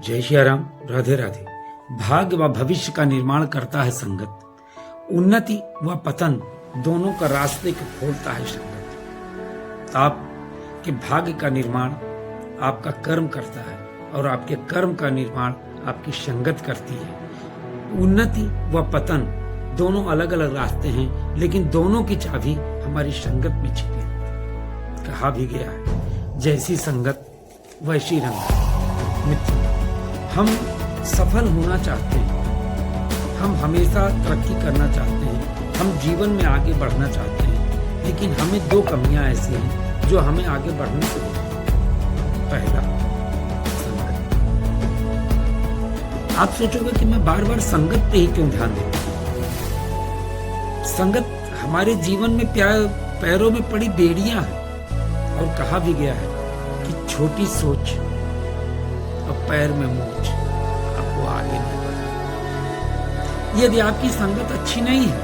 जय श्री राम। राधे राधे। भाग्य व भविष्य का निर्माण करता है संगत। उन्नति व पतन दोनों का रास्ते को खोलता है संगत। आपके भाग्य का निर्माण आपका कर्म करता है और आपके कर्म का निर्माण आपकी संगत करती है। उन्नति व पतन दोनों अलग अलग रास्ते हैं, लेकिन दोनों की चाबी हमारी संगत में छिपी है। कहा भी गया है, जैसी संगत वैसी रंगत। मित्र, हम सफल होना चाहते हैं, हम हमेशा तरक्की करना चाहते हैं, हम जीवन में आगे बढ़ना चाहते हैं, लेकिन हमें दो कमियां ऐसी हैं जो हमें आगे बढ़ने से रोकती हैं। पहला, संगत। आप सोचोगे कि मैं बार बार संगत पे ही क्यों ध्यान देता हूं। संगत हमारे जीवन में पैरों में पड़ी बेड़ियां हैं, और कहा भी गया है कि छोटी सोच और पैर में मोच आपको आगे नहीं बढ़े। यदि आपकी संगत अच्छी नहीं है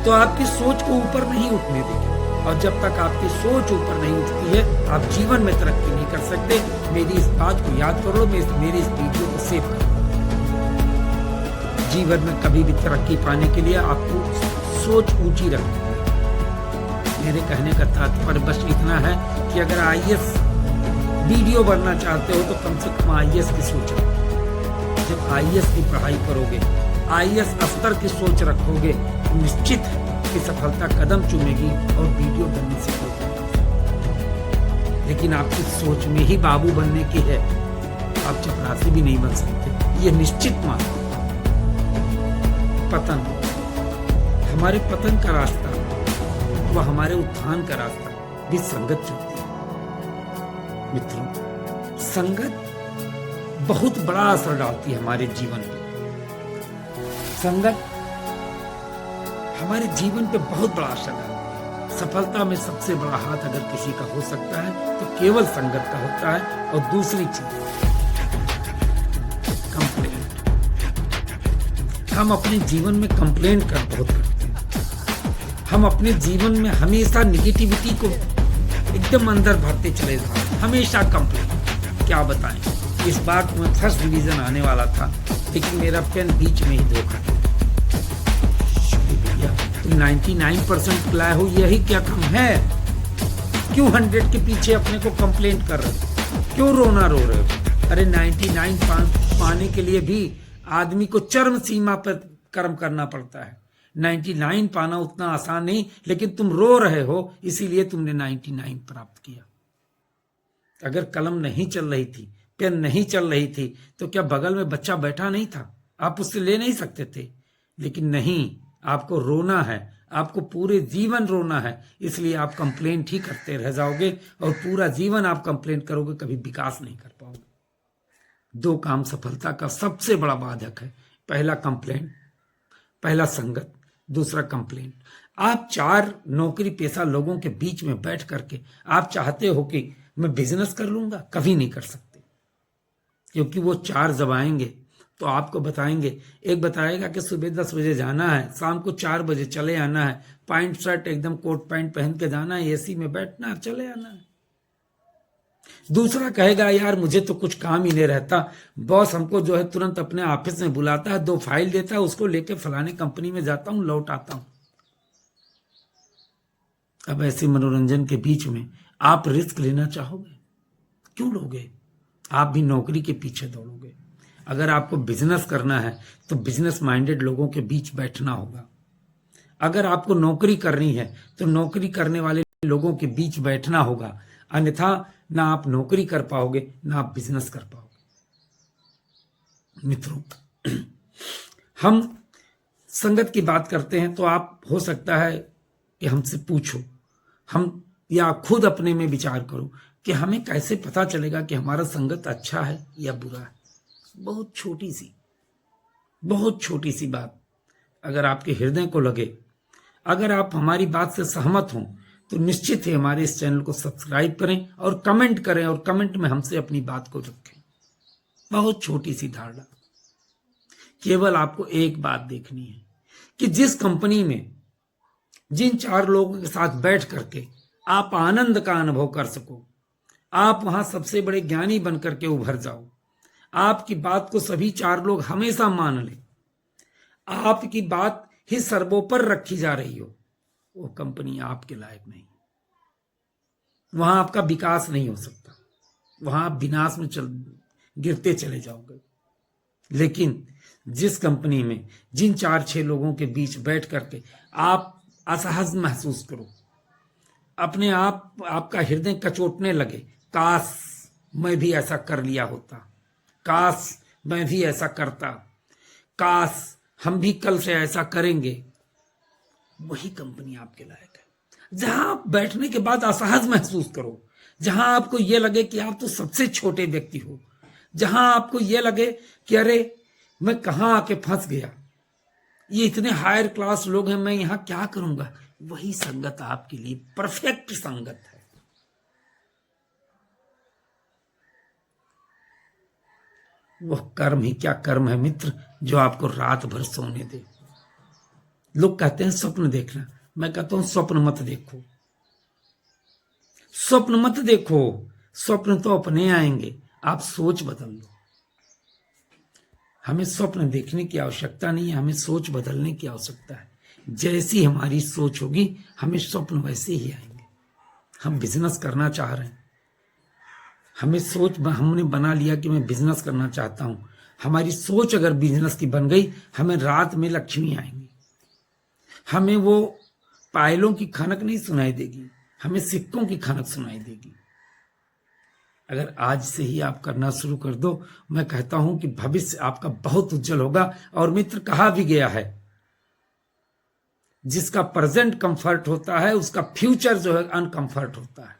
तो आपकी सोच को ऊपर नहीं उठने देगी, और जब तक आपकी सोच ऊपर नहीं उठती है आप जीवन में तरक्की नहीं कर सकते। मेरी इस बात को याद कर लो, मेरी इस वीडियो को सेव कर लो। जीवन में कभी भी तरक्की पाने के लिए आपको सोच ऊंची रखनी है। मेरे कहने का तात्पर्य बस इतना है कि अगर आईएएस वीडियो बनना चाहते हो तो कम से कम आईएएस की सोच रखो। जब आईएएस की पढ़ाई करोगे, आईएएस स्तर की सोच रखोगे, तो निश्चित है कि सफलता कदम चूमेगी और वीडियो बनने से कोई। लेकिन आपकी सोच में ही बाबू बनने की है, आप चपरासी भी नहीं बन सकते, ये निश्चित मान। पतन, हमारे पतन का रास्ता व हमारे उत्थान का रास्ता भी संगत चुनती है। मित्रों, संगत बहुत बड़ा असर डालती है हमारे जीवन पे। संगत हमारे जीवन पे बहुत बड़ा असर डालती है। सफलता में सबसे बड़ा हाथ अगर किसी का हो सकता है तो केवल संगत का होता है। और दूसरी चीज, कंप्लेंट। हम अपने जीवन में कंप्लेंट बहुत करते हैं। हम अपने जीवन में हमेशा निगेटिविटी को एकदम अंदर भरते चले जाते हैं, हमेशा कंप्लेंट। क्या बताएं, इस बार तो मैं फर्स्ट डिवीजन आने वाला था, लेकिन मेरा पेन बीच में ही धोखा दिया। भैया, तुम 99% लाए हो, यही क्या कम है? क्यों 100 के पीछे अपने को कंप्लेंट कर रहे हो? क्यों रोना रो रहे हो? अरे 99 पाने के लिए भी आदमी को चरम सीमा पर कर्म करना पड़ता है। 99 पाना उतना आसान नहीं, लेकिन तुम रो रहे हो इसीलिए तुमने 99 प्राप्त किया। अगर कलम नहीं चल रही थी, पेन नहीं चल रही थी, तो क्या बगल में बच्चा बैठा नहीं था? आप उससे ले नहीं सकते थे? लेकिन नहीं, आपको रोना है, आपको पूरे जीवन रोना है, इसलिए आप कंप्लेंट ही करते रह जाओगे, और पूरा जीवन आप कंप्लेंट करोगे, कभी विकास नहीं कर पाओगे। दो काम सफलता का सबसे बड़ा बाधक है। पहला कंप्लेंट, पहला संगत, दूसरा कंप्लेंट। आप 4 नौकरी पेशा लोगों के बीच में बैठ करके आप चाहते हो कि मैं बिजनेस कर लूंगा, कभी नहीं कर सकते, क्योंकि वो 4 जब आएंगे तो आपको बताएंगे। एक बताएगा कि सुबह 10 बजे जाना है, शाम को 4 बजे चले आना है, पैंट शर्ट एकदम कोट पैंट पहन के जाना है, एसी में बैठना है, चले आना है। दूसरा कहेगा, यार मुझे तो कुछ काम ही नहीं रहता, बॉस हमको जो है तुरंत अपने ऑफिस में बुलाता है, 2 फाइल देता है, उसको लेके फलाने कंपनी में जाता हूं, लौट आता हूं। अब ऐसे मनोरंजन के बीच में आप रिस्क लेना चाहोगे? क्यों लोगे? आप भी नौकरी के पीछे दौड़ोगे। अगर आपको बिजनेस करना है तो बिजनेस माइंडेड लोगों के बीच बैठना होगा। अगर आपको नौकरी करनी है तो नौकरी करने वाले लोगों के बीच बैठना होगा, अन्यथा ना आप नौकरी कर पाओगे ना आप बिजनेस कर पाओगे। मित्रों, हम संगत की बात करते हैं तो आप हो सकता है कि हमसे पूछो, हम या खुद अपने में विचार करो कि हमें कैसे पता चलेगा कि हमारा संगत अच्छा है या बुरा है। बहुत छोटी सी बात अगर आपके हृदय को लगे, अगर आप हमारी बात से सहमत हों, तो निश्चित ही हमारे इस चैनल को सब्सक्राइब करें और कमेंट करें, और कमेंट में हमसे अपनी बात को रखें। बहुत छोटी सी धारणा, केवल आपको एक बात देखनी है कि जिस कंपनी में जिन 4 लोगों के साथ बैठ करके आप आनंद का अनुभव कर सको, आप वहां सबसे बड़े ज्ञानी बनकर के उभर जाओ, आपकी बात को सभी 4 लोग हमेशा मान लें, आपकी बात ही सर्वोपर रखी जा रही हो, वो कंपनी आपके लायक नहीं। वहां आपका विकास नहीं हो सकता, वहां आप विनाश में गिरते चले जाओगे। लेकिन जिस कंपनी में जिन 4-6 लोगों के बीच बैठ करके आप असहज महसूस करो, अपने आप आपका हृदय कचोटने लगे, काश मैं भी ऐसा कर लिया होता, काश मैं भी ऐसा करता, काश हम भी कल से ऐसा करेंगे, वही कंपनी आपके लायक है। जहां आप बैठने के बाद असहज महसूस करो, जहां आपको यह लगे कि आप तो सबसे छोटे व्यक्ति हो, जहां आपको यह लगे कि अरे मैं कहां आके फंस गया, ये इतने हायर क्लास लोग हैं, मैं यहां क्या करूंगा, वही संगत आपके लिए परफेक्ट संगत है। वह कर्म ही क्या कर्म है मित्र, जो आपको रात भर सोने दे। लोग कहते हैं स्वप्न देखना, मैं कहता हूं स्वप्न मत देखो, स्वप्न मत देखो, स्वप्न तो अपने आएंगे, आप सोच बदल लो। हमें स्वप्न देखने की आवश्यकता नहीं है, हमें सोच बदलने की आवश्यकता है। जैसी हमारी सोच होगी हमें स्वप्न वैसे ही आएंगे। हम बिजनेस करना चाह रहे हैं, हमें सोच हमने बना लिया कि मैं बिजनेस करना चाहता हूं, हमारी सोच अगर बिजनेस की बन गई, हमें रात में लक्ष्मी आएंगी, हमें वो पायलों की खनक नहीं सुनाई देगी, हमें सिक्कों की खनक सुनाई देगी। अगर आज से ही आप करना शुरू कर दो, मैं कहता हूं कि भविष्य आपका बहुत उज्जवल होगा। और मित्र, कहा भी गया है, जिसका प्रेजेंट कंफर्ट होता है उसका फ्यूचर जो है अनकंफर्ट होता है।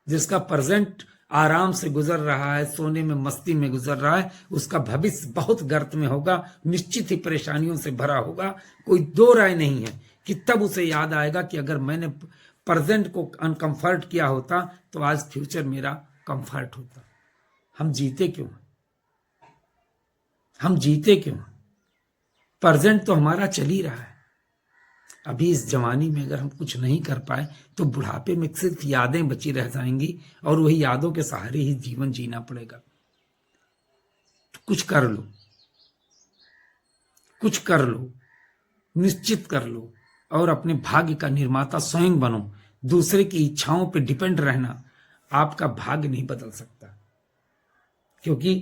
जिसका प्रेजेंट आराम से गुजर रहा है, सोने में मस्ती में गुजर रहा है, उसका भविष्य बहुत गर्त में होगा, निश्चित ही परेशानियों से भरा होगा। कोई दो राय नहीं है कि तब उसे याद आएगा कि अगर मैंने प्रेजेंट को अनकंफर्ट किया होता तो आज फ्यूचर मेरा कंफर्ट होता। हम जीते क्यों? हम जीते क्यों? प्रेजेंट तो हमारा चल ही रहा है। अभी इस जवानी में अगर हम कुछ नहीं कर पाए तो बुढ़ापे में सिर्फ यादें बची रह जाएंगी और वही यादों के सहारे ही जीवन जीना पड़ेगा। तो कुछ कर लो, कुछ कर लो, निश्चित कर लो और अपने भाग्य का निर्माता स्वयं बनो। दूसरे की इच्छाओं पे डिपेंड रहना आपका भाग्य नहीं बदल सकता, क्योंकि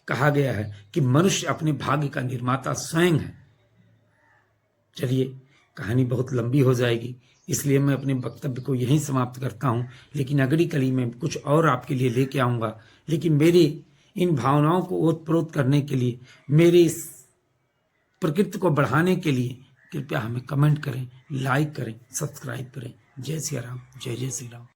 कहा गया है कि मनुष्य अपने भाग्य का निर्माता स्वयं है। चलिए, कहानी बहुत लंबी हो जाएगी, इसलिए मैं अपने वक्तव्य को यहीं समाप्त करता हूं। लेकिन अगली कड़ी में कुछ और आपके लिए लेके आऊंगा। लेकिन मेरी इन भावनाओं को ओतप्रोत करने के लिए, मेरे इस प्रकृति को बढ़ाने के लिए कृपया हमें कमेंट करें, लाइक करें, सब्सक्राइब करें। जय सिया राम, जय जय श्री राम।